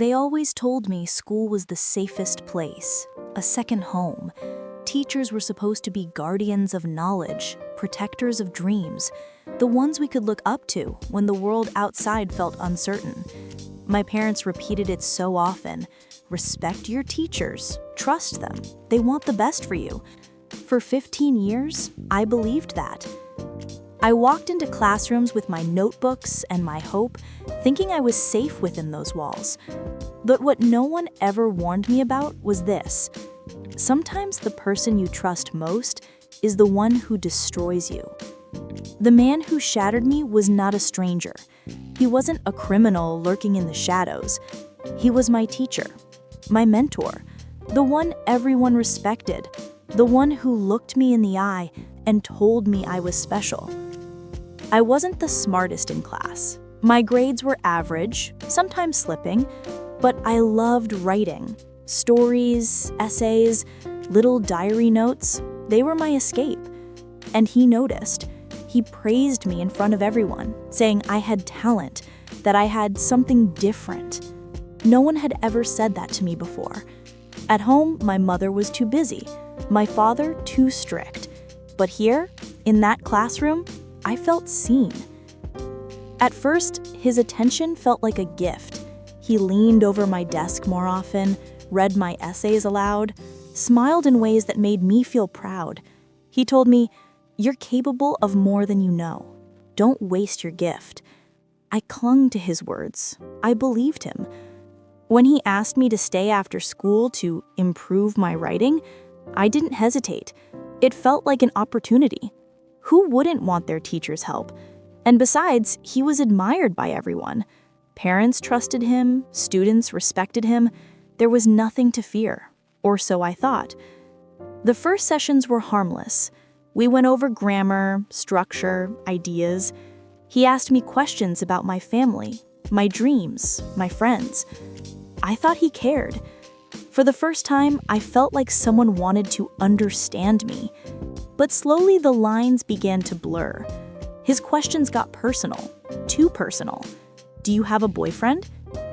They always told me school was the safest place, a second home. Teachers were supposed to be guardians of knowledge, protectors of dreams, the ones we could look up to when the world outside felt uncertain. My parents repeated it so often: respect your teachers, trust them, they want the best for you. For 15 years, I believed that. I walked into classrooms with my notebooks and my hope, thinking I was safe within those walls. But what no one ever warned me about was this: sometimes the person you trust most is the one who destroys you. The man who shattered me was not a stranger. He wasn't a criminal lurking in the shadows. He was my teacher, my mentor, the one everyone respected, the one who looked me in the eye and told me I was special. I wasn't the smartest in class. My grades were average, sometimes slipping, but I loved writing. Stories, essays, little diary notes, they were my escape. And he noticed. He praised me in front of everyone, saying I had talent, that I had something different. No one had ever said that to me before. At home, my mother was too busy, my father too strict. But here, in that classroom, I felt seen. At first, his attention felt like a gift. He leaned over my desk more often, read my essays aloud, smiled in ways that made me feel proud. He told me, "You're capable of more than you know. Don't waste your gift." I clung to his words. I believed him. When he asked me to stay after school to improve my writing, I didn't hesitate. It felt like an opportunity. Who wouldn't want their teacher's help? And besides, he was admired by everyone. Parents trusted him, students respected him. There was nothing to fear, or so I thought. The first sessions were harmless. We went over grammar, structure, ideas. He asked me questions about my family, my dreams, my friends. I thought he cared. For the first time, I felt like someone wanted to understand me. But slowly the lines began to blur. His questions got personal, too personal. Do you have a boyfriend?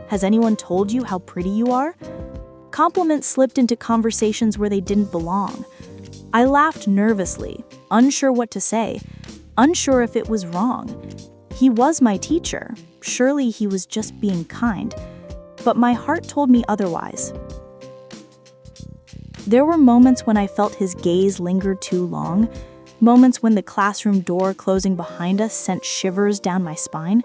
Has anyone told you how pretty you are? Compliments slipped into conversations where they didn't belong. I laughed nervously, unsure what to say, unsure if it was wrong. He was my teacher. Surely he was just being kind. But my heart told me otherwise. There were moments when I felt his gaze linger too long, moments when the classroom door closing behind us sent shivers down my spine.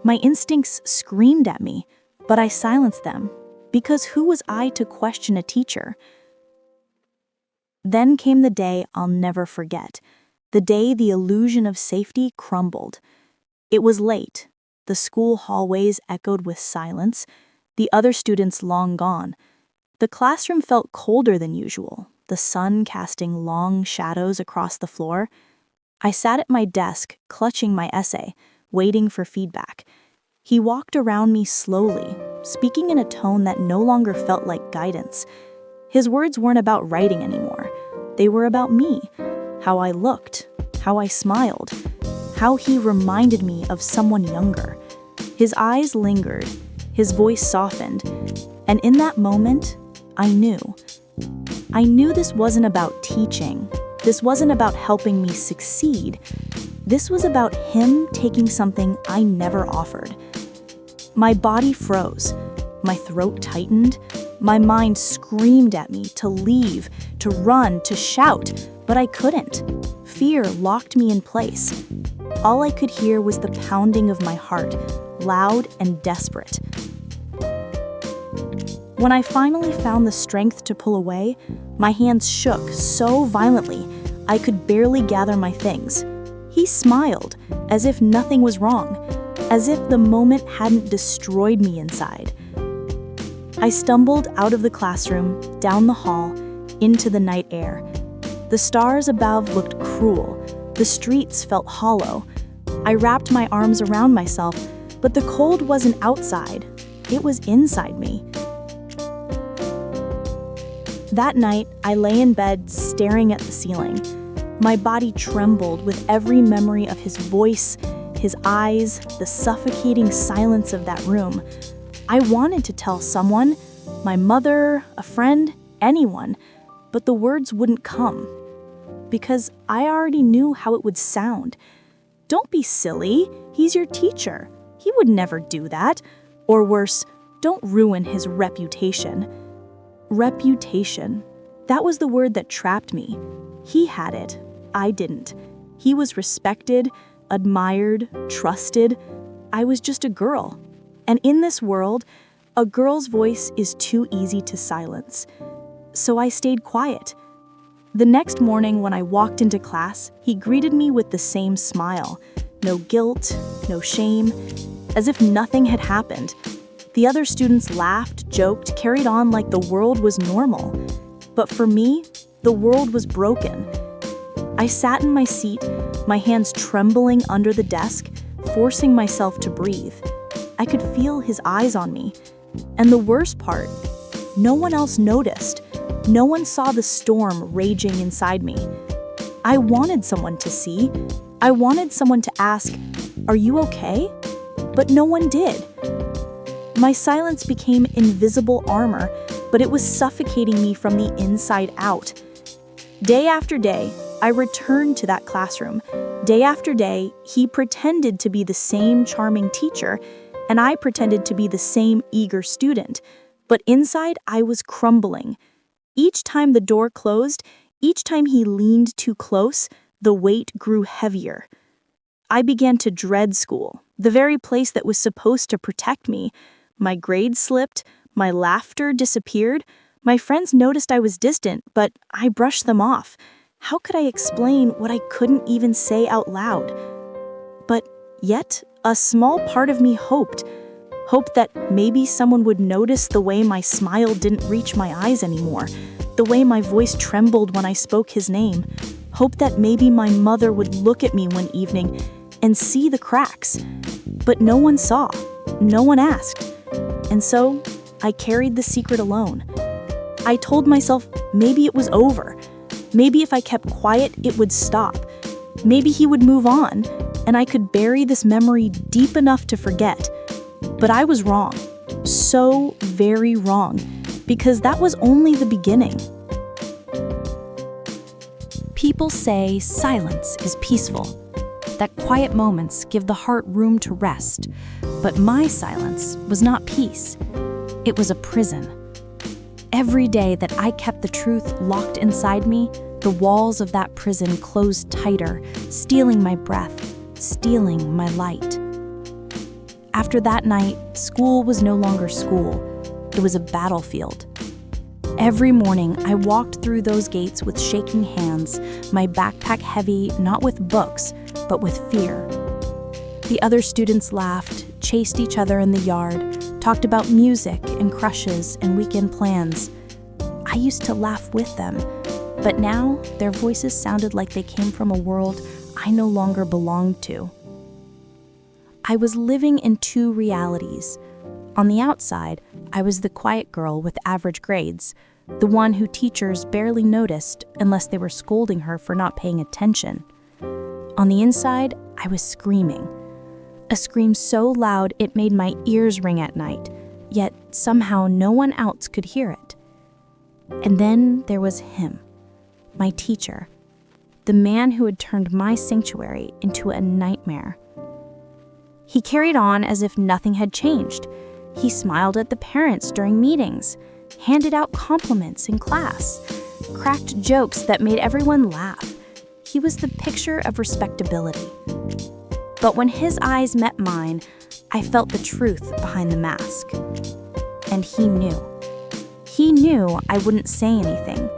My instincts screamed at me, but I silenced them, because who was I to question a teacher? Then came the day I'll never forget, the day the illusion of safety crumbled. It was late. The school hallways echoed with silence, the other students long gone. The classroom felt colder than usual, the sun casting long shadows across the floor. I sat at my desk, clutching my essay, waiting for feedback. He walked around me slowly, speaking in a tone that no longer felt like guidance. His words weren't about writing anymore. They were about me, how I looked, how I smiled, how he reminded me of someone younger. His eyes lingered, his voice softened, and in that moment, I knew this wasn't about teaching. This wasn't about helping me succeed. This was about him taking something I never offered. My body froze. My throat tightened. My mind screamed at me to leave, to run, to shout, but I couldn't. Fear locked me in place. All I could hear was the pounding of my heart, loud and desperate. When I finally found the strength to pull away, my hands shook so violently I could barely gather my things. He smiled, as if nothing was wrong, as if the moment hadn't destroyed me inside. I stumbled out of the classroom, down the hall, into the night air. The stars above looked cruel. The streets felt hollow. I wrapped my arms around myself, but the cold wasn't outside. It was inside me. That night, I lay in bed staring at the ceiling. My body trembled with every memory of his voice, his eyes, the suffocating silence of that room. I wanted to tell someone, my mother, a friend, anyone, but the words wouldn't come. Because I already knew how it would sound. Don't be silly, he's your teacher. He would never do that. Or worse, don't ruin his reputation. Reputation. That was the word that trapped me. He had it. I didn't. He was respected, admired, trusted. I was just a girl. And in this world, a girl's voice is too easy to silence. So I stayed quiet. The next morning when I walked into class, he greeted me with the same smile. No guilt, no shame, as if nothing had happened. The other students laughed, joked, carried on like the world was normal. But for me, the world was broken. I sat in my seat, my hands trembling under the desk, forcing myself to breathe. I could feel his eyes on me. And the worst part, no one else noticed. No one saw the storm raging inside me. I wanted someone to see. I wanted someone to ask, "Are you okay?" But no one did. My silence became invisible armor, but it was suffocating me from the inside out. Day after day, I returned to that classroom. Day after day, he pretended to be the same charming teacher, and I pretended to be the same eager student. But inside, I was crumbling. Each time the door closed, each time he leaned too close, the weight grew heavier. I began to dread school, the very place that was supposed to protect me. My grades slipped, my laughter disappeared. My friends noticed I was distant, but I brushed them off. How could I explain what I couldn't even say out loud? But yet, a small part of me hoped that maybe someone would notice the way my smile didn't reach my eyes anymore, the way my voice trembled when I spoke his name. Hope that maybe my mother would look at me one evening and see the cracks. But no one saw, no one asked. And so, I carried the secret alone. I told myself maybe it was over. Maybe if I kept quiet, it would stop. Maybe he would move on, and I could bury this memory deep enough to forget. But I was wrong. So very wrong. Because that was only the beginning. People say silence is peaceful, that quiet moments give the heart room to rest. But my silence was not peace. It was a prison. Every day that I kept the truth locked inside me, the walls of that prison closed tighter, stealing my breath, stealing my light. After that night, school was no longer school. It was a battlefield. Every morning, I walked through those gates with shaking hands, my backpack heavy not with books, but with fear. The other students laughed, chased each other in the yard, talked about music and crushes and weekend plans. I used to laugh with them, but now their voices sounded like they came from a world I no longer belonged to. I was living in two realities. On the outside, I was the quiet girl with average grades, the one who teachers barely noticed unless they were scolding her for not paying attention. On the inside, I was screaming. A scream so loud it made my ears ring at night, yet somehow no one else could hear it. And then there was him, my teacher, the man who had turned my sanctuary into a nightmare. He carried on as if nothing had changed. He smiled at the parents during meetings, handed out compliments in class, cracked jokes that made everyone laugh. He was the picture of respectability. But when his eyes met mine, I felt the truth behind the mask. And he knew. He knew I wouldn't say anything.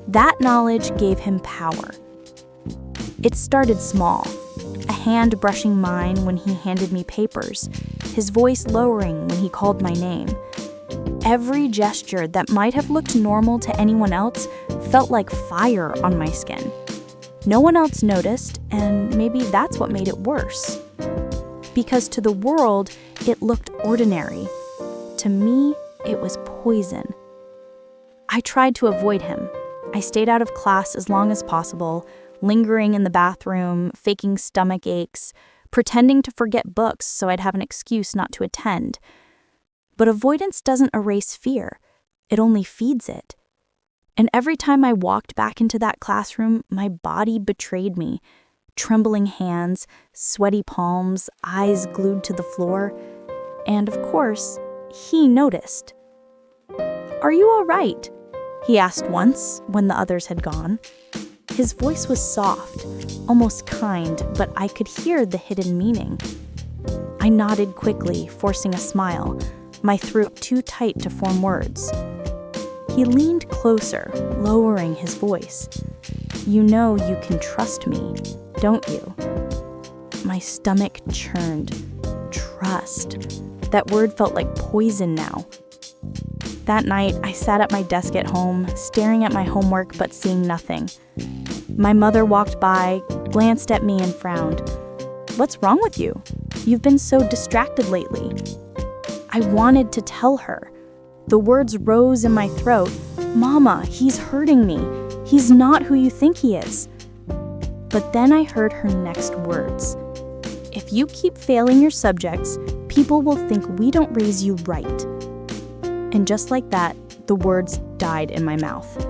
That knowledge gave him power. It started small, a hand brushing mine when he handed me papers, his voice lowering when he called my name. Every gesture that might have looked normal to anyone else felt like fire on my skin. No one else noticed, and maybe that's what made it worse. Because to the world, it looked ordinary. To me, it was poison. I tried to avoid him. I stayed out of class as long as possible, lingering in the bathroom, faking stomach aches, pretending to forget books so I'd have an excuse not to attend. But avoidance doesn't erase fear. It only feeds it. And every time I walked back into that classroom, my body betrayed me. Trembling hands, sweaty palms, eyes glued to the floor. And of course, he noticed. "Are you all right?" he asked once when the others had gone. His voice was soft, almost kind, but I could hear the hidden meaning. I nodded quickly, forcing a smile, my throat too tight to form words. He leaned closer, lowering his voice. "You know you can trust me, don't you?" My stomach churned. Trust. That word felt like poison now. That night, I sat at my desk at home, staring at my homework but seeing nothing. My mother walked by, glanced at me and frowned. "What's wrong with you? You've been so distracted lately." I wanted to tell her. The words rose in my throat. "Mama, he's hurting me. He's not who you think he is." But then I heard her next words. "If you keep failing your subjects, people will think we don't raise you right." And just like that, the words died in my mouth.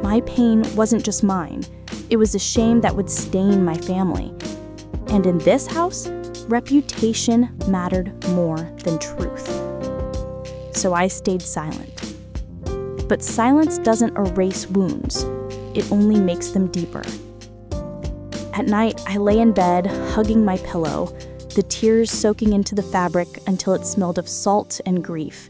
My pain wasn't just mine. It was a shame that would stain my family. And in this house, reputation mattered more than truth. So I stayed silent. But silence doesn't erase wounds. It only makes them deeper. At night, I lay in bed, hugging my pillow, the tears soaking into the fabric until it smelled of salt and grief.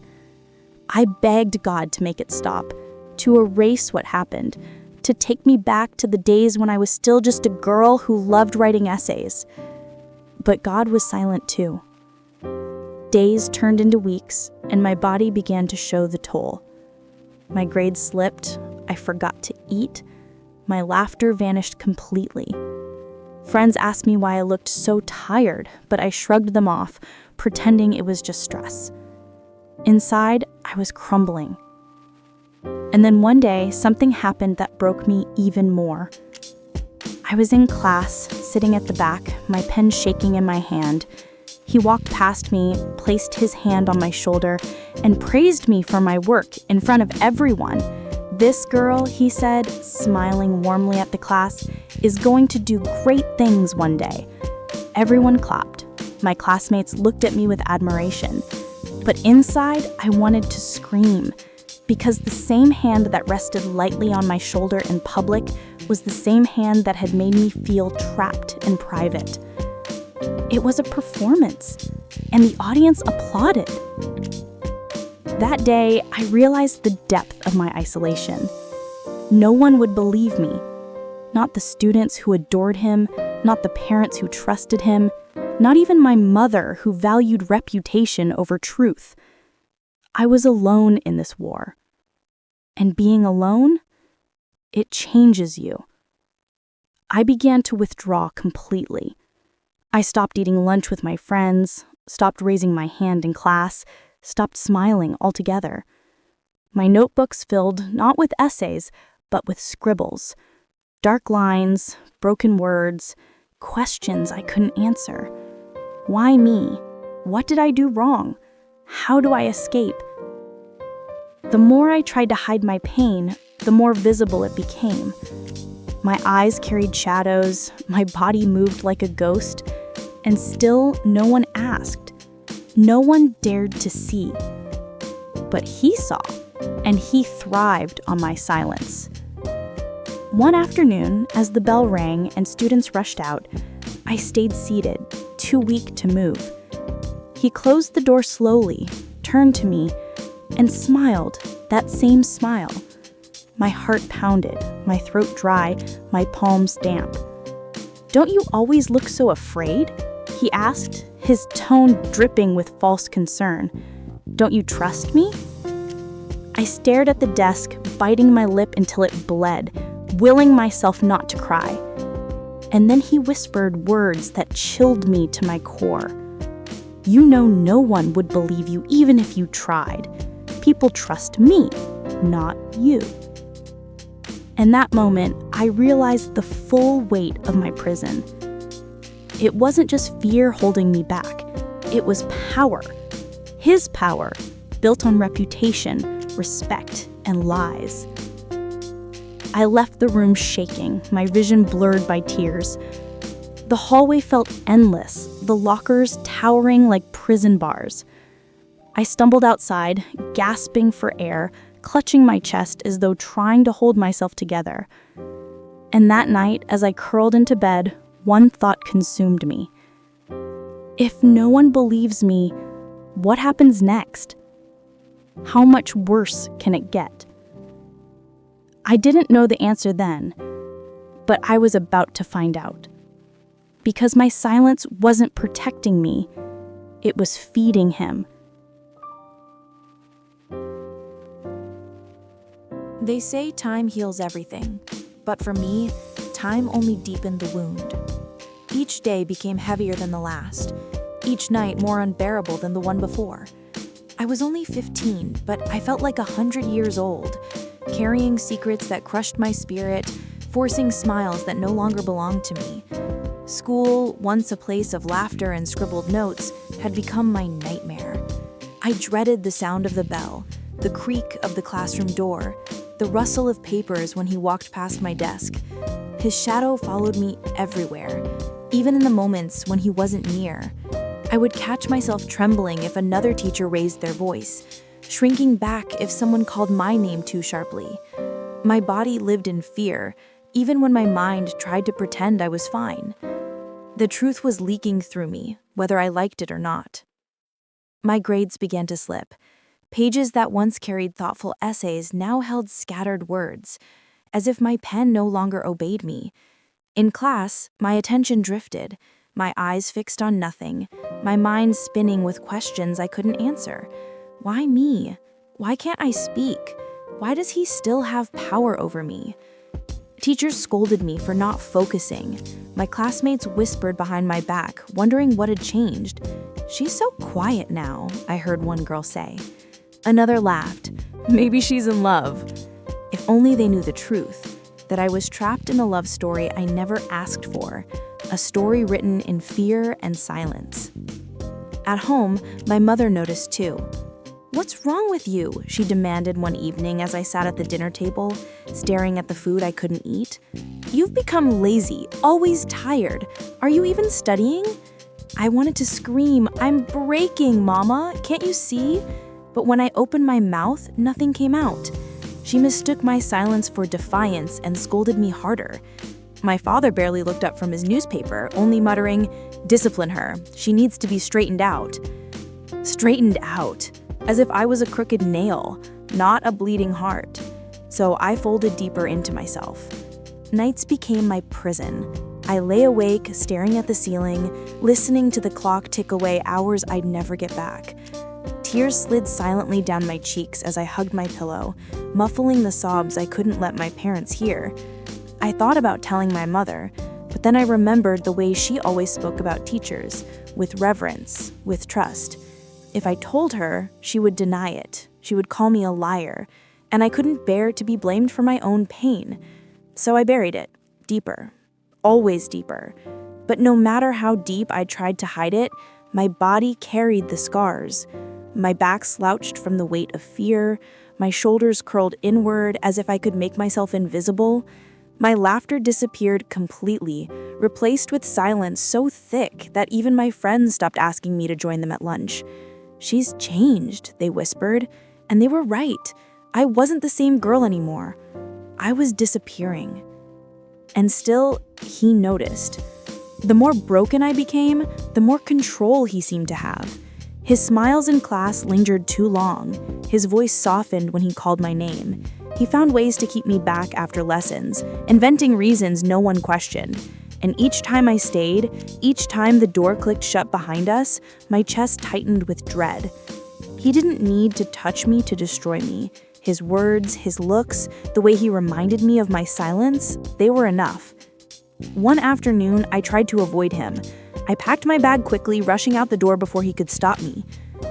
I begged God to make it stop, to erase what happened, to take me back to the days when I was still just a girl who loved writing essays. But God was silent too. Days turned into weeks, and my body began to show the toll. My grades slipped, I forgot to eat, my laughter vanished completely. Friends asked me why I looked so tired, but I shrugged them off, pretending it was just stress. Inside, I was crumbling. And then one day, something happened that broke me even more. I was in class, sitting at the back, my pen shaking in my hand. He walked past me, placed his hand on my shoulder, and praised me for my work in front of everyone. "This girl," he said, smiling warmly at the class, "is going to do great things one day." Everyone clapped. My classmates looked at me with admiration. But inside, I wanted to scream, because the same hand that rested lightly on my shoulder in public was the same hand that had made me feel trapped in private. It was a performance, and the audience applauded. That day, I realized the depth of my isolation. No one would believe me. Not the students who adored him, not the parents who trusted him, not even my mother who valued reputation over truth. I was alone in this war. And being alone, it changes you. I began to withdraw completely. I stopped eating lunch with my friends, stopped raising my hand in class, stopped smiling altogether. My notebooks filled not with essays, but with scribbles, dark lines, broken words, questions I couldn't answer. Why me? What did I do wrong? How do I escape? The more I tried to hide my pain, the more visible it became. My eyes carried shadows, my body moved like a ghost, and still no one asked. No one dared to see. But he saw, and he thrived on my silence. One afternoon, as the bell rang and students rushed out, I stayed seated, too weak to move. He closed the door slowly, turned to me, and smiled, that same smile. My heart pounded, my throat dry, my palms damp. "Don't you always look so afraid?" he asked, his tone dripping with false concern. "Don't you trust me?" I stared at the desk, biting my lip until it bled, willing myself not to cry. And then he whispered words that chilled me to my core. "You know no one would believe you even if you tried. People trust me, not you." In that moment, I realized the full weight of my prison. It wasn't just fear holding me back. It was power. His power, built on reputation, respect, and lies. I left the room shaking, my vision blurred by tears. The hallway felt endless, the lockers towering like prison bars. I stumbled outside, gasping for air, clutching my chest as though trying to hold myself together. And that night, as I curled into bed, one thought consumed me. If no one believes me, what happens next? How much worse can it get? I didn't know the answer then, but I was about to find out. Because my silence wasn't protecting me, it was feeding him. They say time heals everything, but for me, time only deepened the wound. Each day became heavier than the last, each night more unbearable than the one before. I was only 15, but I felt like 100 years old, carrying secrets that crushed my spirit, forcing smiles that no longer belonged to me. School, once a place of laughter and scribbled notes, had become my nightmare. I dreaded the sound of the bell, the creak of the classroom door, the rustle of papers when he walked past my desk. His shadow followed me everywhere, even in the moments when he wasn't near. I would catch myself trembling if another teacher raised their voice, shrinking back if someone called my name too sharply. My body lived in fear, even when my mind tried to pretend I was fine. The truth was leaking through me, whether I liked it or not. My grades began to slip. Pages that once carried thoughtful essays now held scattered words, as if my pen no longer obeyed me. In class, my attention drifted, my eyes fixed on nothing, my mind spinning with questions I couldn't answer. Why me? Why can't I speak? Why does he still have power over me? Teachers scolded me for not focusing. My classmates whispered behind my back, wondering what had changed. "She's so quiet now," I heard one girl say. Another laughed. "Maybe she's in love." If only they knew the truth, that I was trapped in a love story I never asked for, a story written in fear and silence. At home, my mother noticed too. "What's wrong with you?" she demanded one evening as I sat at the dinner table, staring at the food I couldn't eat. "You've become lazy, always tired. Are you even studying?" I wanted to scream, "I'm breaking, Mama! Can't you see?" But when I opened my mouth, nothing came out. She mistook my silence for defiance and scolded me harder. My father barely looked up from his newspaper, only muttering, "Discipline her. She needs to be straightened out." Straightened out, as if I was a crooked nail, not a bleeding heart. So I folded deeper into myself. Nights became my prison. I lay awake, staring at the ceiling, listening to the clock tick away hours I'd never get back. Tears slid silently down my cheeks as I hugged my pillow, muffling the sobs I couldn't let my parents hear. I thought about telling my mother, but then I remembered the way she always spoke about teachers, with reverence, with trust. If I told her, she would deny it. She would call me a liar, and I couldn't bear to be blamed for my own pain. So I buried it, deeper, always deeper. But no matter how deep I tried to hide it, my body carried the scars. My back slouched from the weight of fear, my shoulders curled inward as if I could make myself invisible. My laughter disappeared completely, replaced with silence so thick that even my friends stopped asking me to join them at lunch. "She's changed," they whispered, and they were right. I wasn't the same girl anymore. I was disappearing. And still, he noticed. The more broken I became, the more control he seemed to have. His smiles in class lingered too long. His voice softened when he called my name. He found ways to keep me back after lessons, inventing reasons no one questioned. And each time I stayed, each time the door clicked shut behind us, my chest tightened with dread. He didn't need to touch me to destroy me. His words, his looks, the way he reminded me of my silence, they were enough. One afternoon, I tried to avoid him. I packed my bag quickly, rushing out the door before he could stop me.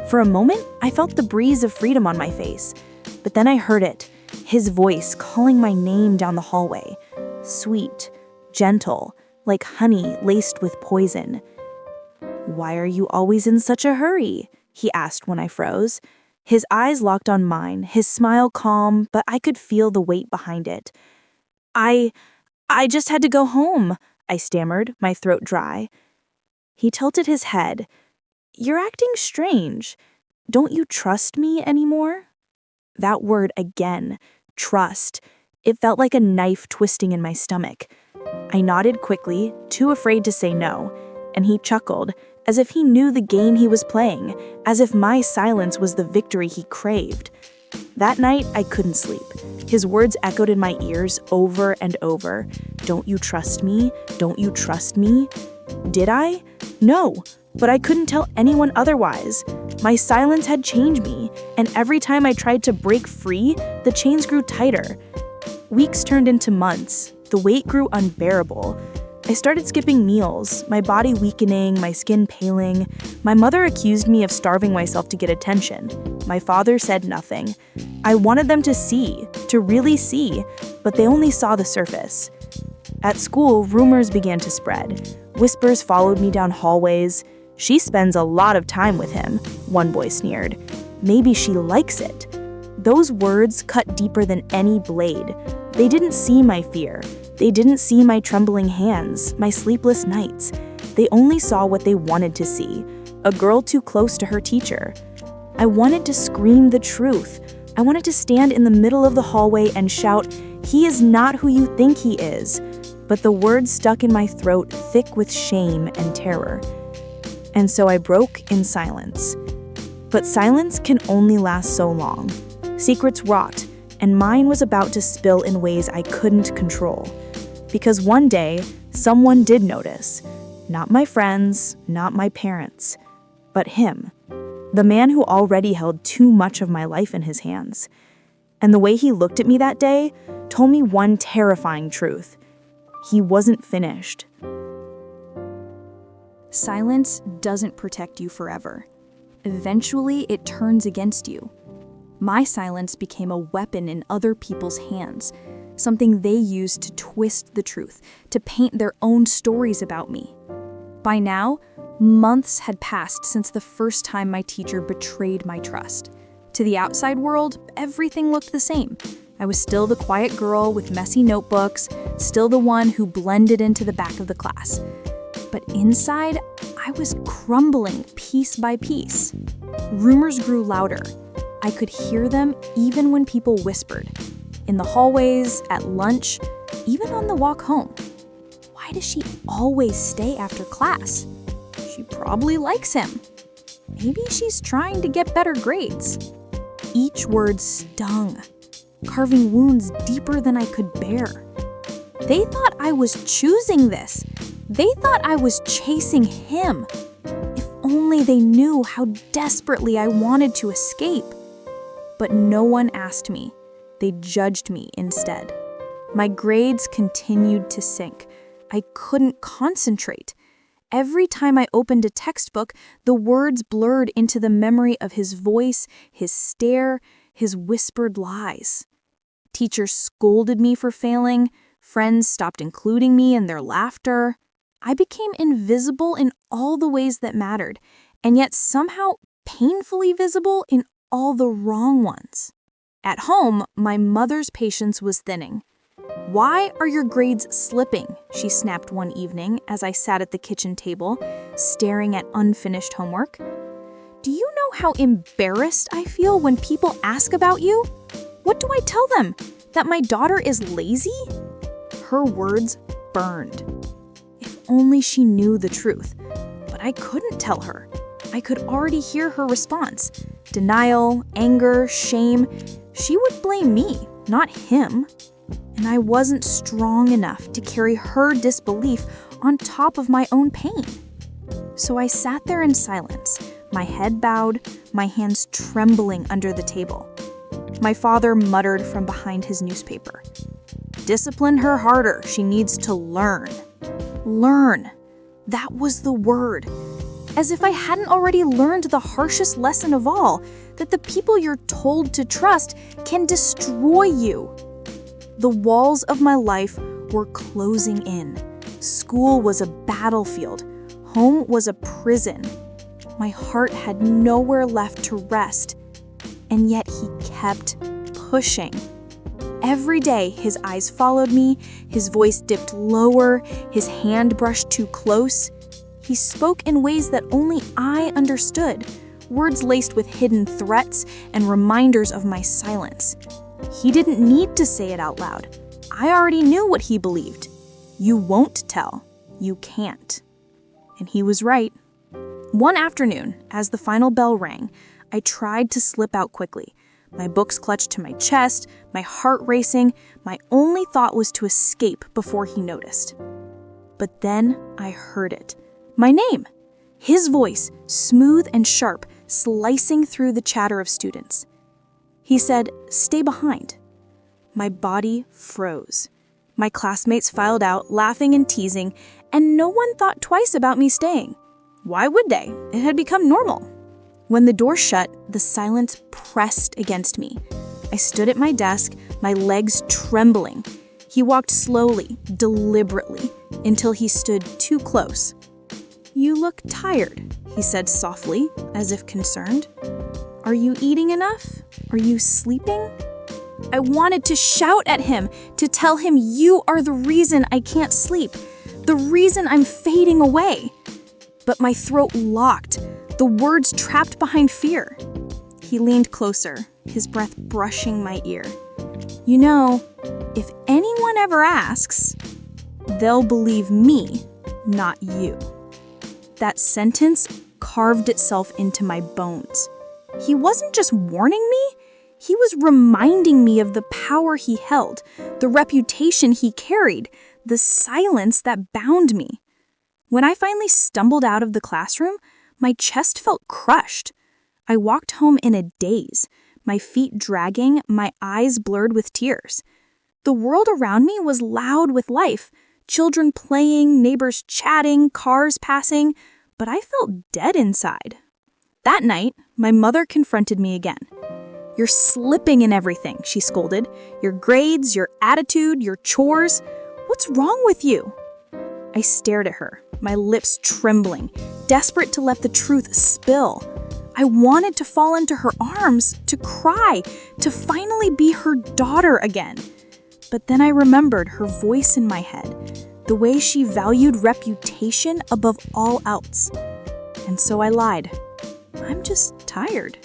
For a moment, I felt the breeze of freedom on my face. But then I heard it, his voice calling my name down the hallway. Sweet, gentle, like honey laced with poison. "Why are you always in such a hurry?" he asked when I froze. His eyes locked on mine, his smile calm, but I could feel the weight behind it. I just had to go home, I stammered, my throat dry. He tilted his head. You're acting strange. Don't you trust me anymore? That word again, trust. It felt like a knife twisting in my stomach. I nodded quickly, too afraid to say no, and he chuckled, as if he knew the game he was playing, as if my silence was the victory he craved. That night, I couldn't sleep. His words echoed in my ears over and over. Don't you trust me? Don't you trust me? Did I? No, but I couldn't tell anyone otherwise. My silence had changed me, and every time I tried to break free, the chains grew tighter. Weeks turned into months. The weight grew unbearable. I started skipping meals, my body weakening, my skin paling. My mother accused me of starving myself to get attention. My father said nothing. I wanted them to really see, but they only saw the surface. At school, rumors began to spread. Whispers followed me down hallways. She spends a lot of time with him, one boy sneered. Maybe she likes it. Those words cut deeper than any blade. They didn't see my fear. They didn't see my trembling hands, my sleepless nights. They only saw what they wanted to see, a girl too close to her teacher. I wanted to scream the truth. I wanted to stand in the middle of the hallway and shout, "He is not who you think he is." But the words stuck in my throat, thick with shame and terror. And so I broke in silence. But silence can only last so long. Secrets rot, and mine was about to spill in ways I couldn't control. Because one day, someone did notice. Not my friends, not my parents, but him. The man who already held too much of my life in his hands. And the way he looked at me that day told me one terrifying truth. He wasn't finished. Silence doesn't protect you forever. Eventually, it turns against you. My silence became a weapon in other people's hands, something they used to twist the truth, to paint their own stories about me. By now, months had passed since the first time my teacher betrayed my trust. To the outside world, everything looked the same. I was still the quiet girl with messy notebooks, still the one who blended into the back of the class. But inside, I was crumbling piece by piece. Rumors grew louder. I could hear them even when people whispered. In the hallways, at lunch, even on the walk home. Why does she always stay after class? She probably likes him. Maybe she's trying to get better grades. Each word stung, carving wounds deeper than I could bear. They thought I was choosing this. They thought I was chasing him. If only they knew how desperately I wanted to escape. But no one asked me. They judged me instead. My grades continued to sink. I couldn't concentrate. Every time I opened a textbook, the words blurred into the memory of his voice, his stare, his whispered lies. Teachers scolded me for failing. Friends stopped including me in their laughter. I became invisible in all the ways that mattered, and yet somehow painfully visible in all the wrong ones. At home, my mother's patience was thinning. "Why are your grades slipping?" she snapped one evening as I sat at the kitchen table, staring at unfinished homework. "Do you know how embarrassed I feel when people ask about you? What do I tell them? That my daughter is lazy?" Her words burned. If only she knew the truth. But I couldn't tell her. I could already hear her response. Denial, anger, shame. She would blame me, not him. And I wasn't strong enough to carry her disbelief on top of my own pain. So I sat there in silence, my head bowed, my hands trembling under the table. My father muttered from behind his newspaper. "Discipline her harder. She needs to learn." Learn. That was the word. As if I hadn't already learned the harshest lesson of all, that the people you're told to trust can destroy you. The walls of my life were closing in. School was a battlefield. Home was a prison. My heart had nowhere left to rest. and yet he kept pushing. Every day, his eyes followed me, his voice dipped lower, his hand brushed too close. He spoke in ways that only I understood, words laced with hidden threats and reminders of my silence. He didn't need to say it out loud. I already knew what he believed. You won't tell. You can't. And he was right. One afternoon, as the final bell rang, I tried to slip out quickly. My books clutched to my chest, my heart racing. My only thought was to escape before he noticed. But then I heard it. My name. His voice, smooth and sharp, slicing through the chatter of students. He said, "Stay behind." My body froze. My classmates filed out, laughing and teasing, and no one thought twice about me staying. Why would they? It had become normal. When the door shut, the silence pressed against me. I stood at my desk, my legs trembling. He walked slowly, deliberately, until he stood too close. "You look tired," he said softly, as if concerned. "Are you eating enough? Are you sleeping?" I wanted to shout at him, to tell him, "You are the reason I can't sleep, the reason I'm fading away." But my throat locked, the words trapped behind fear. He leaned closer, his breath brushing my ear. "You know, if anyone ever asks, they'll believe me, not you." That sentence carved itself into my bones. He wasn't just warning me, he was reminding me of the power he held, the reputation he carried, the silence that bound me. When I finally stumbled out of the classroom, my chest felt crushed. I walked home in a daze, my feet dragging, my eyes blurred with tears. The world around me was loud with life, children playing, neighbors chatting, cars passing, but I felt dead inside. That night, my mother confronted me again. "You're slipping in everything," she scolded. "Your grades, your attitude, your chores. What's wrong with you?" I stared at her, my lips trembling, desperate to let the truth spill. I wanted to fall into her arms, to cry, to finally be her daughter again. But then I remembered her voice in my head, the way she valued reputation above all else. And so I lied. "I'm just tired."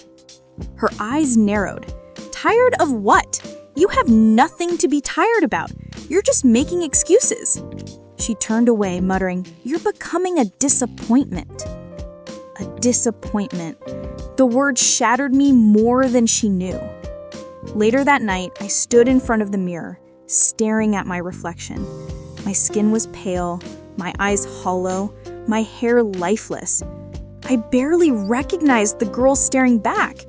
Her eyes narrowed. "Tired of what? You have nothing to be tired about. You're just making excuses." She turned away, muttering, "You're becoming a disappointment." A disappointment. The word shattered me more than she knew. Later that night, I stood in front of the mirror, staring at my reflection. My skin was pale, my eyes hollow, my hair lifeless. I barely recognized the girl staring back.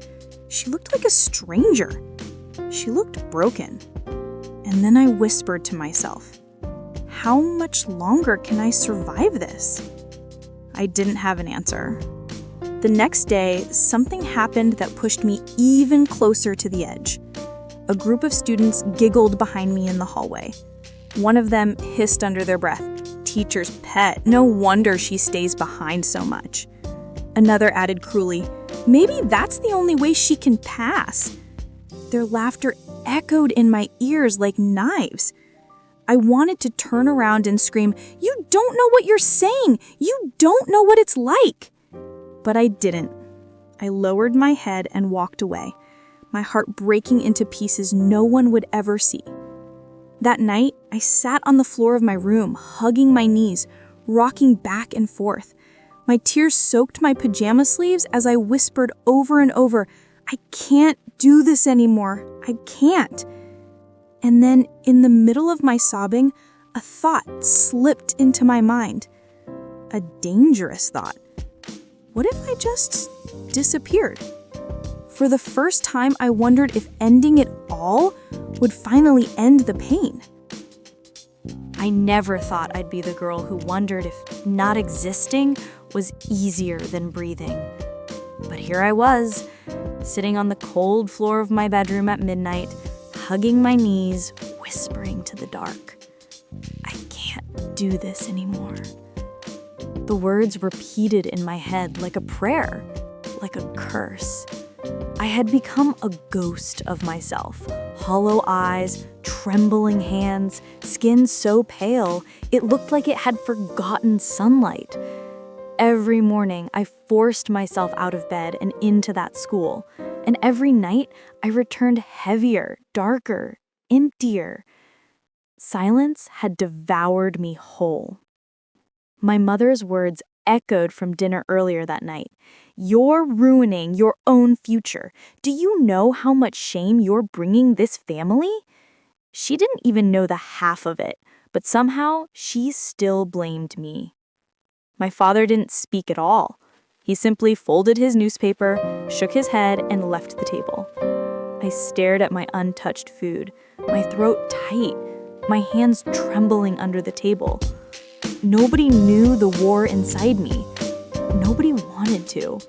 She looked like a stranger. She looked broken. And then I whispered to myself, "How much longer can I survive this?" I didn't have an answer. The next day, something happened that pushed me even closer to the edge. A group of students giggled behind me in the hallway. One of them hissed under their breath, "Teacher's pet, no wonder she stays behind so much." Another added cruelly, "Maybe that's the only way she can pass." Their laughter echoed in my ears like knives. I wanted to turn around and scream, "You don't know what you're saying! You don't know what it's like!" But I didn't. I lowered my head and walked away, my heart breaking into pieces no one would ever see. That night, I sat on the floor of my room, hugging my knees, rocking back and forth. My tears soaked my pajama sleeves as I whispered over and over, "I can't do this anymore. I can't." And then, in the middle of my sobbing, a thought slipped into my mind. A dangerous thought. What if I just disappeared? For the first time, I wondered if ending it all would finally end the pain. I never thought I'd be the girl who wondered if not existing was easier than breathing. But here I was, sitting on the cold floor of my bedroom at midnight, hugging my knees, whispering to the dark, "I can't do this anymore." The words repeated in my head like a prayer, like a curse. I had become a ghost of myself. Hollow eyes, trembling hands, skin so pale, it looked like it had forgotten sunlight. Every morning, I forced myself out of bed and into that school. And every night, I returned heavier, darker, emptier. Silence had devoured me whole. My mother's words echoed from dinner earlier that night. "You're ruining your own future. Do you know how much shame you're bringing this family?" She didn't even know the half of it, but somehow she still blamed me. My father didn't speak at all. He simply folded his newspaper, shook his head, and left the table. I stared at my untouched food, my throat tight, my hands trembling under the table. Nobody knew the war inside me. Nobody wanted to.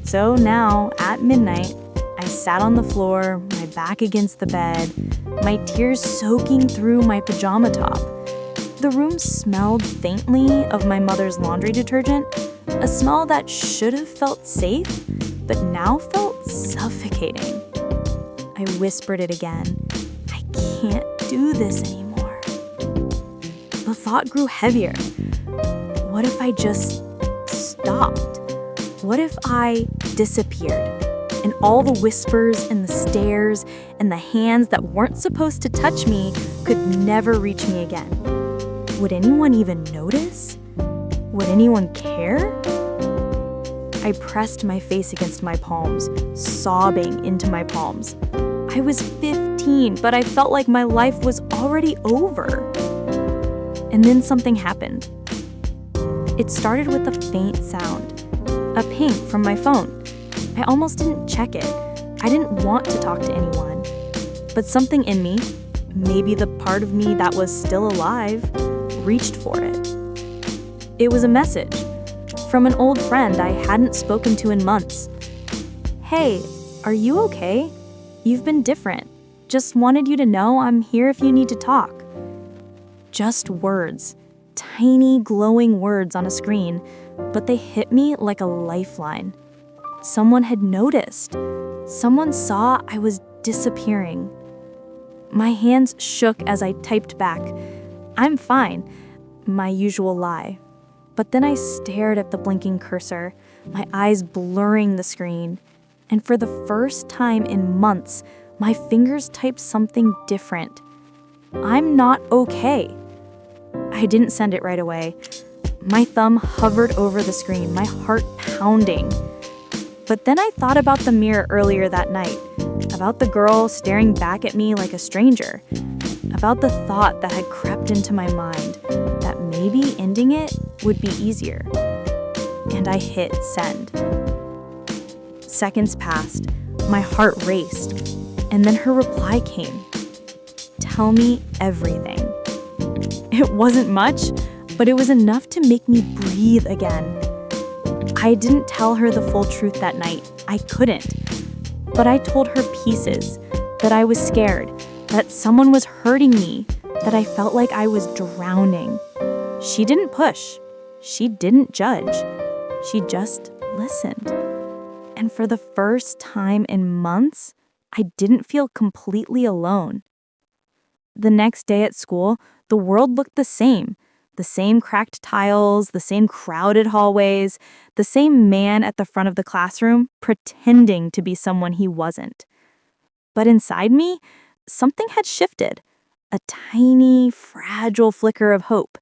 So now, at midnight, I sat on the floor, my back against the bed, my tears soaking through my pajama top. The room smelled faintly of my mother's laundry detergent, a smell that should have felt safe, but now felt suffocating. I whispered it again. I can't do this anymore. The thought grew heavier. What if I just stopped? What if I disappeared? And all the whispers and the stares and the hands that weren't supposed to touch me could never reach me again. Would anyone even notice? Would anyone care? I pressed my face against my palms, sobbing into my palms. I was 15, but I felt like my life was already over. And then something happened. It started with a faint sound, a ping from my phone. I almost didn't check it. I didn't want to talk to anyone. But something in me, maybe the part of me that was still alive, reached for it. It was a message from an old friend I hadn't spoken to in months. "Hey, are you okay? You've been different. Just wanted you to know I'm here if you need to talk." Just words, tiny glowing words on a screen, but they hit me like a lifeline. Someone had noticed. Someone saw I was disappearing. My hands shook as I typed back, "I'm fine," my usual lie. But then I stared at the blinking cursor, my eyes blurring the screen. And for the first time in months, my fingers typed something different. "I'm not okay." I didn't send it right away. My thumb hovered over the screen, my heart pounding. But then I thought about the mirror earlier that night, about the girl staring back at me like a stranger, about the thought that had crept into my mind that maybe ending it would be easier. And I hit send. Seconds passed, my heart raced, and then her reply came. "Tell me everything." It wasn't much, but it was enough to make me breathe again. I didn't tell her the full truth that night. I couldn't. But I told her pieces, that I was scared, that someone was hurting me, that I felt like I was drowning. She didn't push. She didn't judge. She just listened. And for the first time in months, I didn't feel completely alone. The next day at school, the world looked the same. The same cracked tiles, the same crowded hallways, the same man at the front of the classroom pretending to be someone he wasn't. But inside me, something had shifted, a tiny, fragile flicker of hope.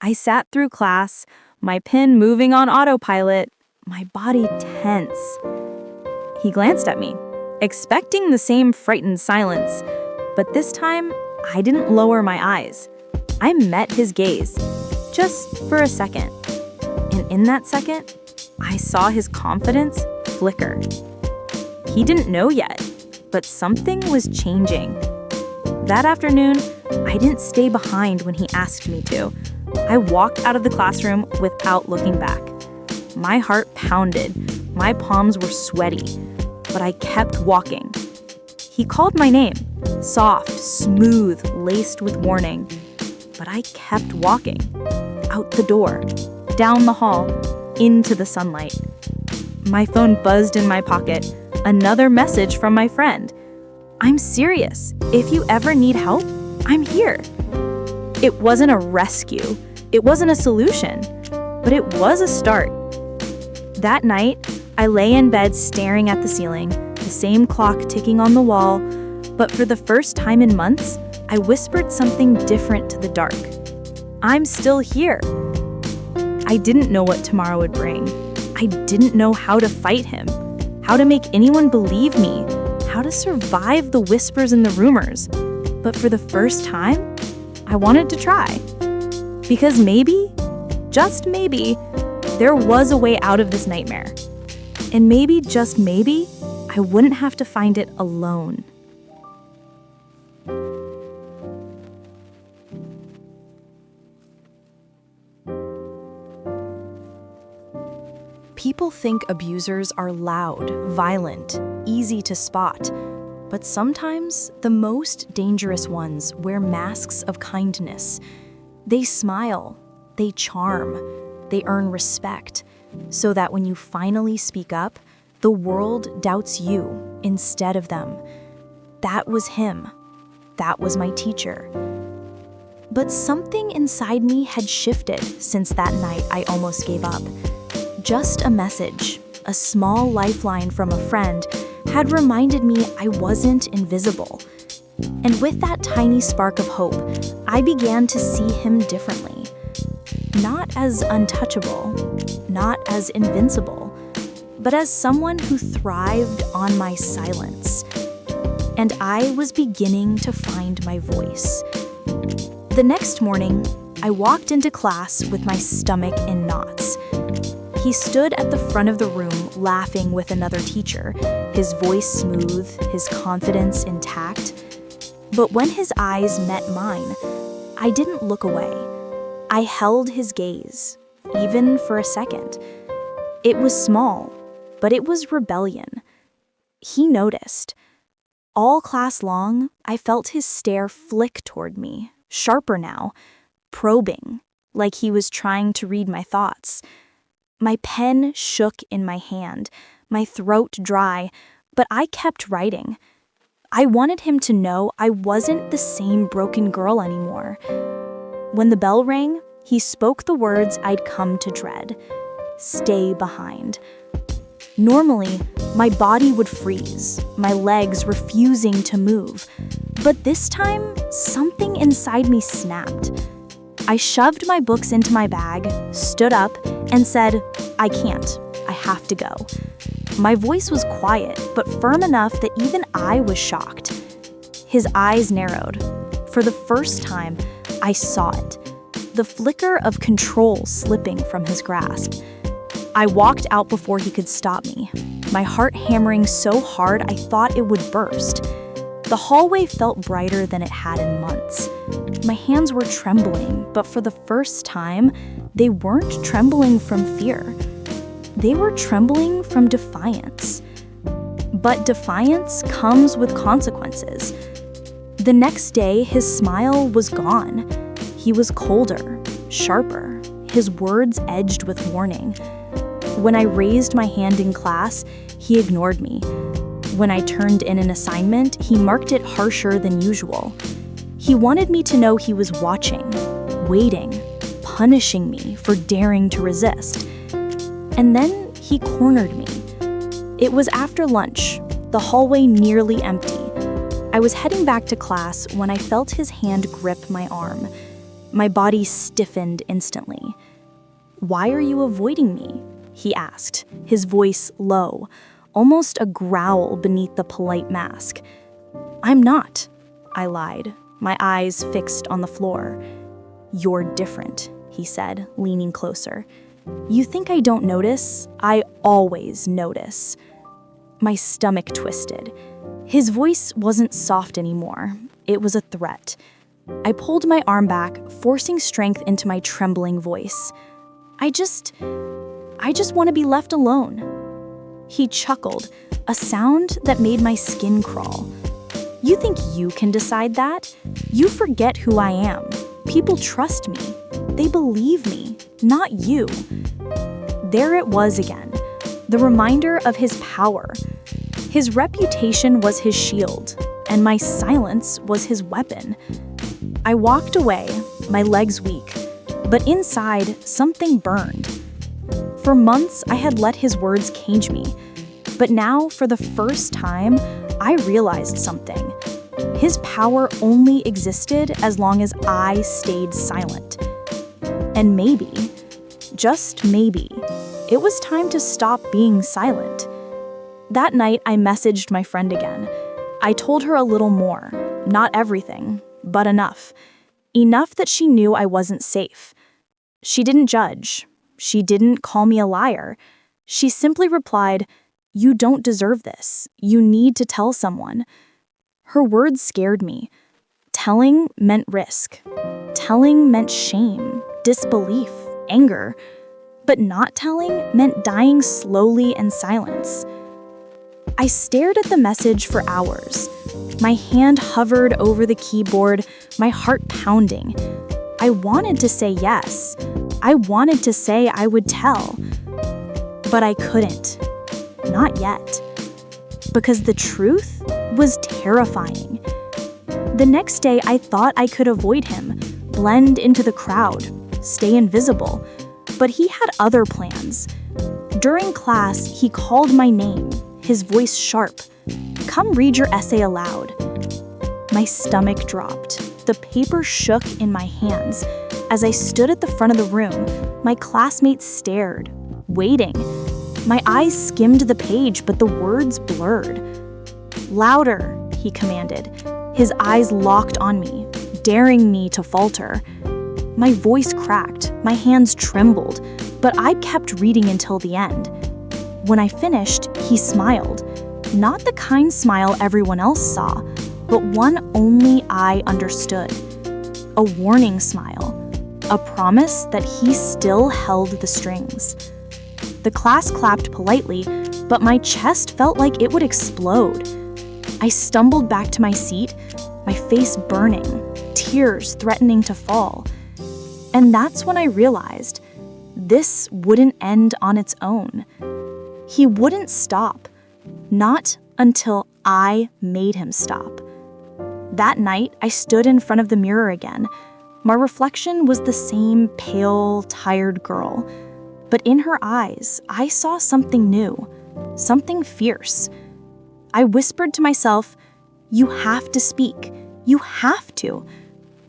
I sat through class, my pen moving on autopilot, my body tense. He glanced at me, expecting the same frightened silence, but this time I didn't lower my eyes. I met his gaze, just for a second. And in that second, I saw his confidence flicker. He didn't know yet, but something was changing. That afternoon, I didn't stay behind when he asked me to. I walked out of the classroom without looking back. My heart pounded, my palms were sweaty, but I kept walking. He called my name, soft, smooth, laced with warning. But I kept walking, out the door, down the hall, into the sunlight. My phone buzzed in my pocket, Another message from my friend. I'm serious. If you ever need help, I'm here. It wasn't a rescue. It wasn't a solution, but it was a start. That night, I lay in bed staring at the ceiling, the same clock ticking on the wall, but for the first time in months, I whispered something different to the dark. I'm still here. I didn't know what tomorrow would bring. I didn't know how to fight him, how to make anyone believe me, how to survive the whispers and the rumors. But for the first time, I wanted to try. Because maybe, just maybe, there was a way out of this nightmare. And maybe, just maybe, I wouldn't have to find it alone. People think abusers are loud, violent, easy to spot. But sometimes the most dangerous ones wear masks of kindness. They smile, they charm, they earn respect, so that when you finally speak up, the world doubts you instead of them. That was him. That was my teacher. But something inside me had shifted since that night I almost gave up. Just a message, a small lifeline from a friend, had reminded me I wasn't invisible. And with that tiny spark of hope, I began to see him differently. Not as untouchable, not as invincible, but as someone who thrived on my silence. And I was beginning to find my voice. The next morning, I walked into class with my stomach in knots. He stood at the front of the room laughing with another teacher, his voice smooth, his confidence intact. But when his eyes met mine, I didn't look away. I held his gaze, even for a second. It was small, but it was rebellion. He noticed. All class long, I felt his stare flick toward me, sharper now, probing, like he was trying to read my thoughts. My pen shook in my hand, my throat dry, but I kept writing. I wanted him to know I wasn't the same broken girl anymore. When the bell rang, he spoke the words I'd come to dread. Stay behind. Normally, my body would freeze, my legs refusing to move. But this time, something inside me snapped. I shoved my books into my bag, stood up, and said, I can't. I have to go. My voice was quiet, but firm enough that even I was shocked. His eyes narrowed. For the first time, I saw it. The flicker of control slipping from his grasp. I walked out before he could stop me, my heart hammering so hard I thought it would burst. The hallway felt brighter than it had in months. My hands were trembling, but for the first time, they weren't trembling from fear. They were trembling from defiance. But defiance comes with consequences. The next day, his smile was gone. He was colder, sharper, his words edged with warning. When I raised my hand in class, he ignored me. When I turned in an assignment, he marked it harsher than usual. He wanted me to know he was watching, waiting, punishing me for daring to resist. And then he cornered me. It was after lunch, the hallway nearly empty. I was heading back to class when I felt his hand grip my arm. My body stiffened instantly. "Why are you avoiding me?" he asked, his voice low, almost a growl beneath the polite mask. "I'm not," I lied, my eyes fixed on the floor. "You're different," he said, leaning closer. "You think I don't notice? I always notice." My stomach twisted. His voice wasn't soft anymore. It was a threat. I pulled my arm back, forcing strength into my trembling voice. I just want to be left alone." He chuckled, a sound that made my skin crawl. "You think you can decide that? You forget who I am. People trust me. They believe me, not you." There it was again, the reminder of his power. His reputation was his shield, and my silence was his weapon. I walked away, my legs weak, but inside, something burned. For months, I had let his words cage me, but now, for the first time, I realized something. His power only existed as long as I stayed silent. And maybe, just maybe, it was time to stop being silent. That night, I messaged my friend again. I told her a little more, not everything, but enough. Enough that she knew I wasn't safe. She didn't judge. She didn't call me a liar. She simply replied, "You don't deserve this. You need to tell someone." Her words scared me. Telling meant risk. Telling meant shame, disbelief, anger. But not telling meant dying slowly in silence. I stared at the message for hours. My hand hovered over the keyboard, my heart pounding. I wanted to say yes. I wanted to say I would tell. But I couldn't. Not yet. Because the truth was terrifying. The next day, I thought I could avoid him, blend into the crowd, stay invisible. But he had other plans. During class, he called my name, his voice sharp. "Come read your essay aloud." My stomach dropped. The paper shook in my hands. As I stood at the front of the room, my classmates stared, waiting. My eyes skimmed the page, but the words blurred. "Louder," he commanded. His eyes locked on me, daring me to falter. My voice cracked, my hands trembled, but I kept reading until the end. When I finished, he smiled. Not the kind smile everyone else saw, but one only I understood. A warning smile. A promise that he still held the strings. The class clapped politely, but my chest felt like it would explode. I stumbled back to my seat, my face burning, tears threatening to fall. And that's when I realized this wouldn't end on its own. He wouldn't stop, not until I made him stop. That night, I stood in front of the mirror again. My reflection was the same pale, tired girl. But in her eyes, I saw something new, something fierce. I whispered to myself, "You have to speak. You have to."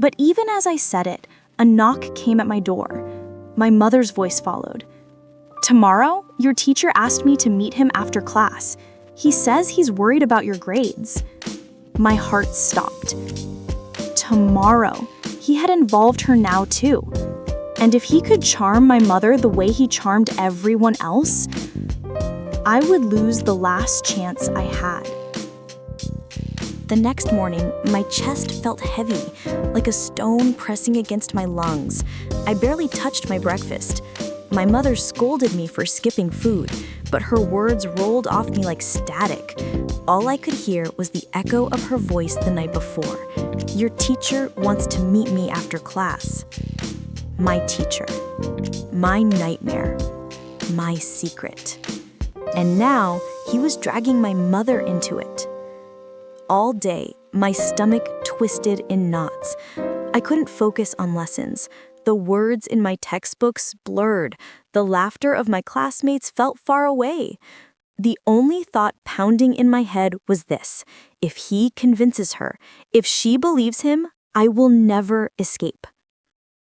But even as I said it, a knock came at my door. My mother's voice followed. "Tomorrow, your teacher asked me to meet him after class. He says he's worried about your grades." My heart stopped. Tomorrow. He had involved her now too. And if he could charm my mother the way he charmed everyone else, I would lose the last chance I had. The next morning, my chest felt heavy, like a stone pressing against my lungs. I barely touched my breakfast. My mother scolded me for skipping food, but her words rolled off me like static. All I could hear was the echo of her voice the night before. "Your teacher wants to meet me after class." My teacher. My nightmare. My secret. And now, he was dragging my mother into it. All day, my stomach twisted in knots. I couldn't focus on lessons. The words in my textbooks blurred. The laughter of my classmates felt far away. The only thought pounding in my head was this: if he convinces her, if she believes him, I will never escape.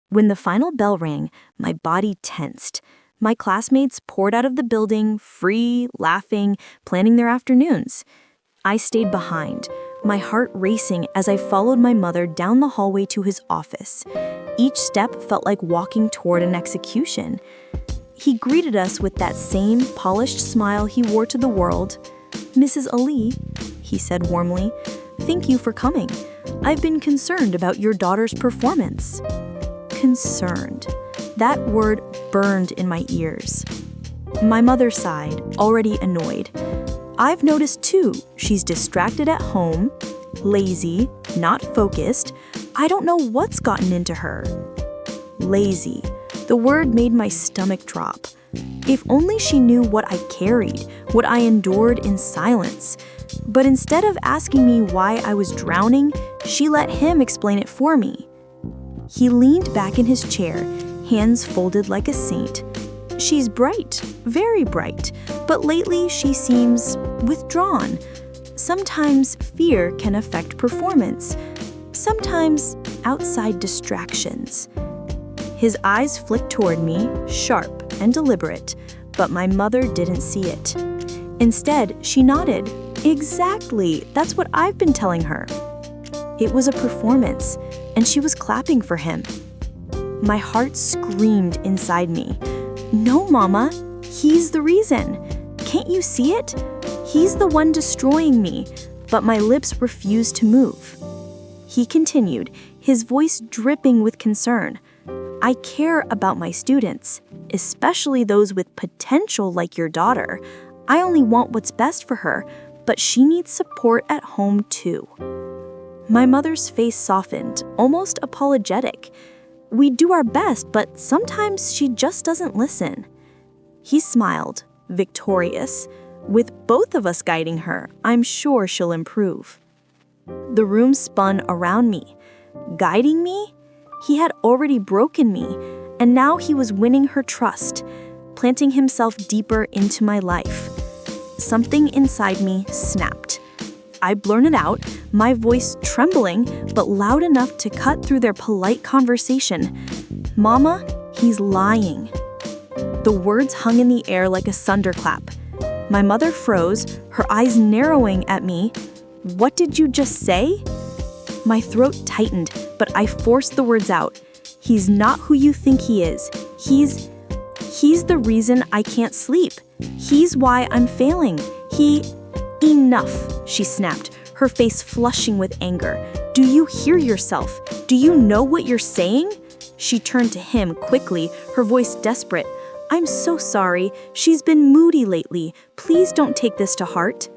When the final bell rang, my body tensed. My classmates poured out of the building, free, laughing, planning their afternoons. I stayed behind, my heart racing as I followed my mother down the hallway to his office. Each step felt like walking toward an execution. He greeted us with that same polished smile he wore to the world. "Mrs. Ali," he said warmly, "thank you for coming. I've been concerned about your daughter's performance." Concerned. That word burned in my ears. My mother sighed, already annoyed. "I've noticed too, she's distracted at home, lazy, not focused. I don't know what's gotten into her." Lazy. The word made my stomach drop. If only she knew what I carried, what I endured in silence. But instead of asking me why I was drowning, she let him explain it for me. He leaned back in his chair, hands folded like a saint. She's bright, very bright, but lately she seems withdrawn. Sometimes fear can affect performance, sometimes outside distractions. His eyes flicked toward me, sharp and deliberate, but my mother didn't see it. Instead, she nodded. Exactly, that's what I've been telling her. It was a performance, and she was clapping for him. My heart screamed inside me. No, Mama, he's the reason. Can't you see it? He's the one destroying me, but my lips refused to move. He continued, his voice dripping with concern. I care about my students, especially those with potential like your daughter. I only want what's best for her, but she needs support at home too. My mother's face softened, almost apologetic. We do our best, but sometimes she just doesn't listen. He smiled, victorious. With both of us guiding her, I'm sure she'll improve. The room spun around me. Guiding me? He had already broken me, and now he was winning her trust, planting himself deeper into my life. Something inside me snapped. I blurted out, my voice trembling, but loud enough to cut through their polite conversation. Mama, he's lying. The words hung in the air like a thunderclap. My mother froze, her eyes narrowing at me. What did you just say? My throat tightened, but I forced the words out. He's not who you think he is. He's the reason I can't sleep. He's why I'm failing. Enough, she snapped, her face flushing with anger. Do you hear yourself? Do you know what you're saying? She turned to him quickly, her voice desperate. I'm so sorry. She's been moody lately. Please don't take this to heart.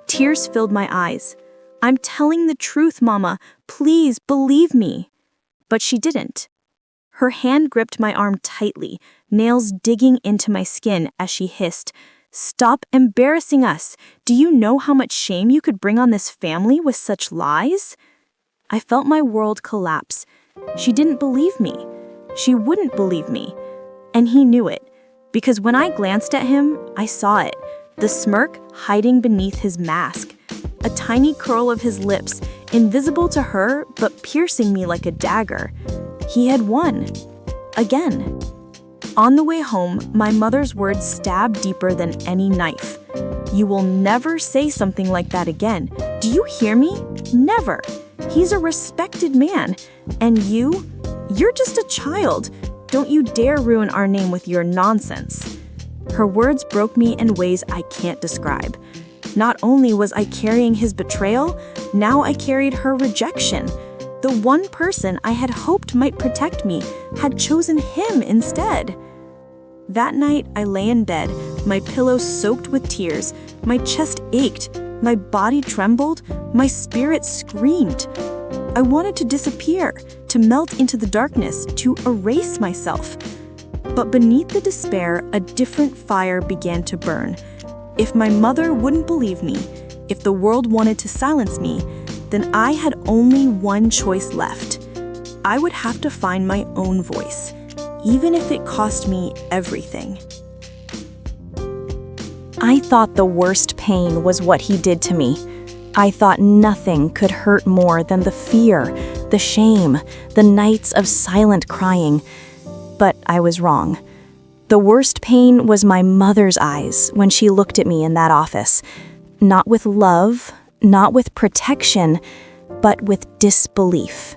Tears filled my eyes. I'm telling the truth, Mama. Please believe me. But she didn't. Her hand gripped my arm tightly, nails digging into my skin as she hissed, Stop embarrassing us. Do you know how much shame you could bring on this family with such lies? I felt my world collapse. She didn't believe me. She wouldn't believe me. And he knew it, because when I glanced at him, I saw it, the smirk hiding beneath his mask, a tiny curl of his lips, invisible to her but piercing me like a dagger. He had won. Again. On the way home, my mother's words stabbed deeper than any knife. You will never say something like that again. Do you hear me? Never. He's a respected man. And you're just a child. Don't you dare ruin our name with your nonsense. Her words broke me in ways I can't describe. Not only was I carrying his betrayal, now I carried her rejection. The one person I had hoped might protect me had chosen him instead. That night, I lay in bed, my pillow soaked with tears. My chest ached, my body trembled, my spirit screamed. I wanted to disappear, to melt into the darkness, to erase myself. But beneath the despair, a different fire began to burn. If my mother wouldn't believe me, if the world wanted to silence me, then I had only one choice left. I would have to find my own voice, even if it cost me everything. I thought the worst pain was what he did to me. I thought nothing could hurt more than the fear, the shame, the nights of silent crying. But I was wrong. The worst pain was my mother's eyes when she looked at me in that office. Not with love, not with protection, but with disbelief.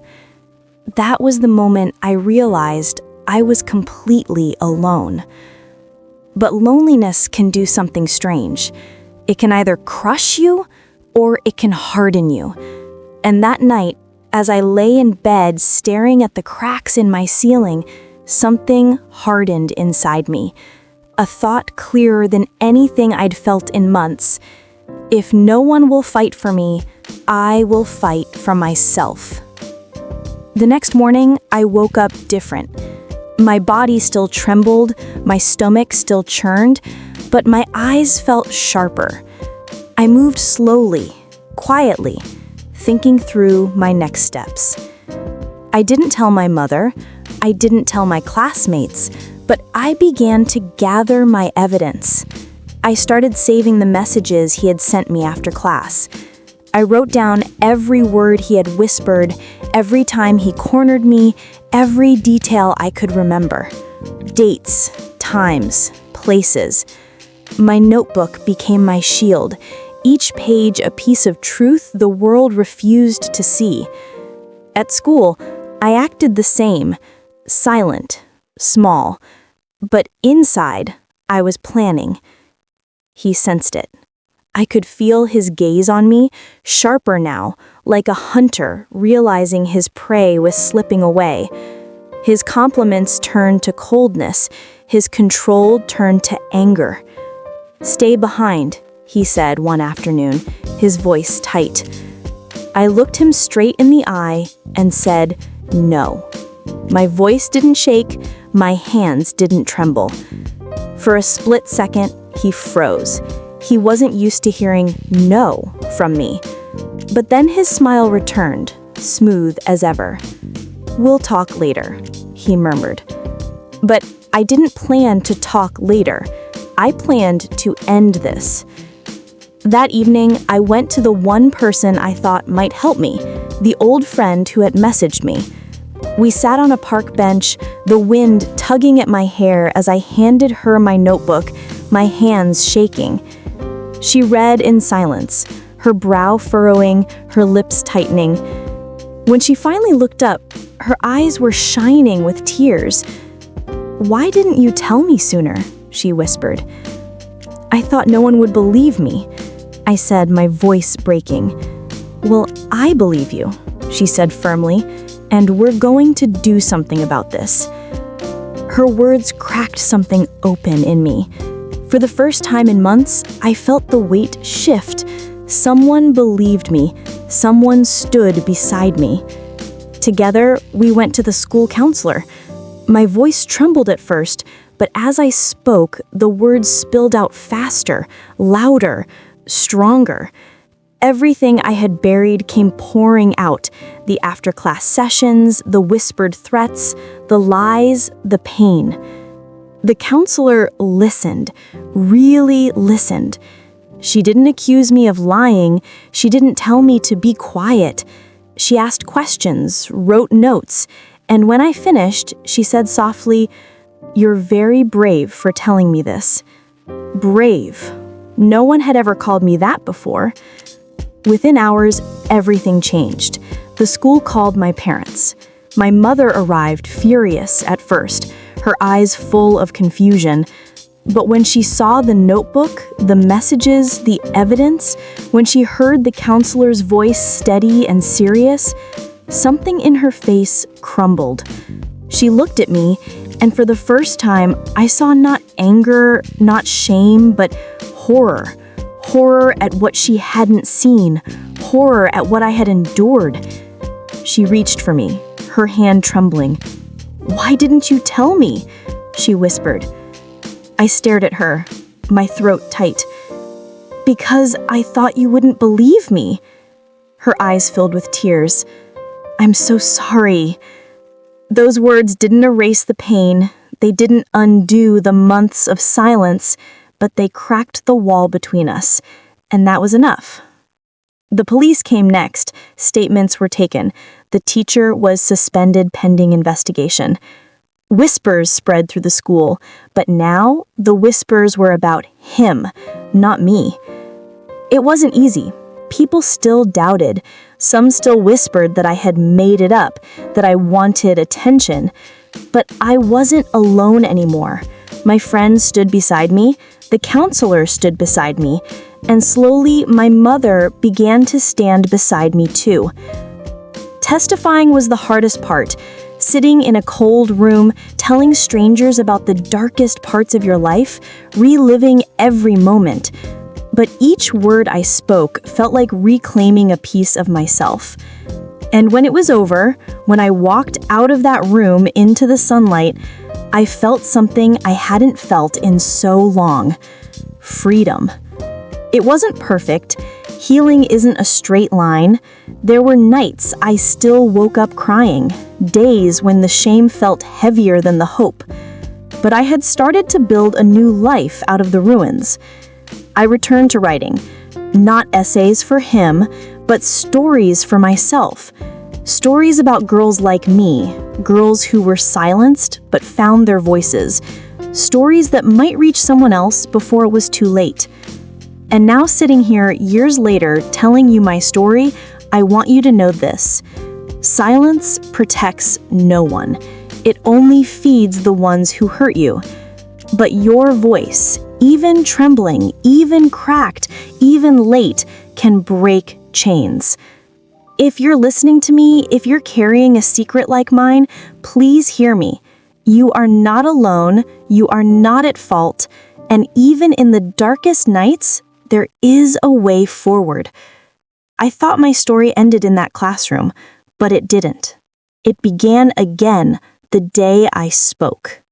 That was the moment I realized I was completely alone. But loneliness can do something strange. It can either crush you or it can harden you. And that night, as I lay in bed staring at the cracks in my ceiling, something hardened inside me. A thought clearer than anything I'd felt in months. If no one will fight for me, I will fight for myself. The next morning, I woke up different. My body still trembled, my stomach still churned, but my eyes felt sharper. I moved slowly, quietly, thinking through my next steps. I didn't tell my mother, I didn't tell my classmates, but I began to gather my evidence. I started saving the messages he had sent me after class. I wrote down every word he had whispered, every time he cornered me, every detail I could remember. Dates, times, places. My notebook became my shield, each page a piece of truth the world refused to see. At school, I acted the same, silent, small, but inside, I was planning. He sensed it. I could feel his gaze on me, sharper now, like a hunter realizing his prey was slipping away. His compliments turned to coldness, his control turned to anger. "Stay behind," he said one afternoon, his voice tight. I looked him straight in the eye and said, "No." My voice didn't shake, my hands didn't tremble. For a split second, he froze. He wasn't used to hearing no from me. But then his smile returned, smooth as ever. "We'll talk later," he murmured. But I didn't plan to talk later. I planned to end this. That evening, I went to the one person I thought might help me, the old friend who had messaged me. We sat on a park bench, the wind tugging at my hair as I handed her my notebook, my hands shaking. She read in silence, her brow furrowing, her lips tightening. When she finally looked up, her eyes were shining with tears. "Why didn't you tell me sooner?" she whispered. "I thought no one would believe me," I said, my voice breaking. "Well, I believe you," she said firmly, "and we're going to do something about this." Her words cracked something open in me. For the first time in months, I felt the weight shift. Someone believed me. Someone stood beside me. Together, we went to the school counselor. My voice trembled at first, but as I spoke, the words spilled out faster, louder, stronger. Everything I had buried came pouring out. The after-class sessions, the whispered threats, the lies, the pain. The counselor listened, really listened. She didn't accuse me of lying. She didn't tell me to be quiet. She asked questions, wrote notes, and when I finished, she said softly, "You're very brave for telling me this." Brave. No one had ever called me that before. Within hours, everything changed. The school called my parents. My mother arrived furious at first, her eyes full of confusion. But when she saw the notebook, the messages, the evidence, when she heard the counselor's voice steady and serious, something in her face crumbled. She looked at me, and for the first time, I saw not anger, not shame, but horror. Horror at what she hadn't seen, horror at what I had endured. She reached for me, her hand trembling. "Why didn't you tell me?" she whispered. I stared at her, my throat tight. "Because I thought you wouldn't believe me." Her eyes filled with tears. "I'm so sorry." Those words didn't erase the pain. They didn't undo the months of silence, but they cracked the wall between us, and that was enough. The police came next. Statements were taken. The teacher was suspended pending investigation. Whispers spread through the school, but now the whispers were about him, not me. It wasn't easy. People still doubted. Some still whispered that I had made it up, that I wanted attention. But I wasn't alone anymore. My friends stood beside me, the counselor stood beside me, and slowly my mother began to stand beside me too. Testifying was the hardest part. Sitting in a cold room, telling strangers about the darkest parts of your life, reliving every moment. But each word I spoke felt like reclaiming a piece of myself. And when it was over, when I walked out of that room into the sunlight, I felt something I hadn't felt in so long. freedom. It wasn't perfect. Healing isn't a straight line. There were nights I still woke up crying, days when the shame felt heavier than the hope. But I had started to build a new life out of the ruins. I returned to writing, not essays for him, but stories for myself. Stories about girls like me, girls who were silenced but found their voices. Stories that might reach someone else before it was too late. And now sitting here years later telling you my story, I want you to know this. Silence protects no one. It only feeds the ones who hurt you. But your voice, even trembling, even cracked, even late, can break chains. If you're listening to me, if you're carrying a secret like mine, please hear me. You are not alone, you are not at fault, and even in the darkest nights, there is a way forward. I thought my story ended in that classroom, but it didn't. It began again the day I spoke.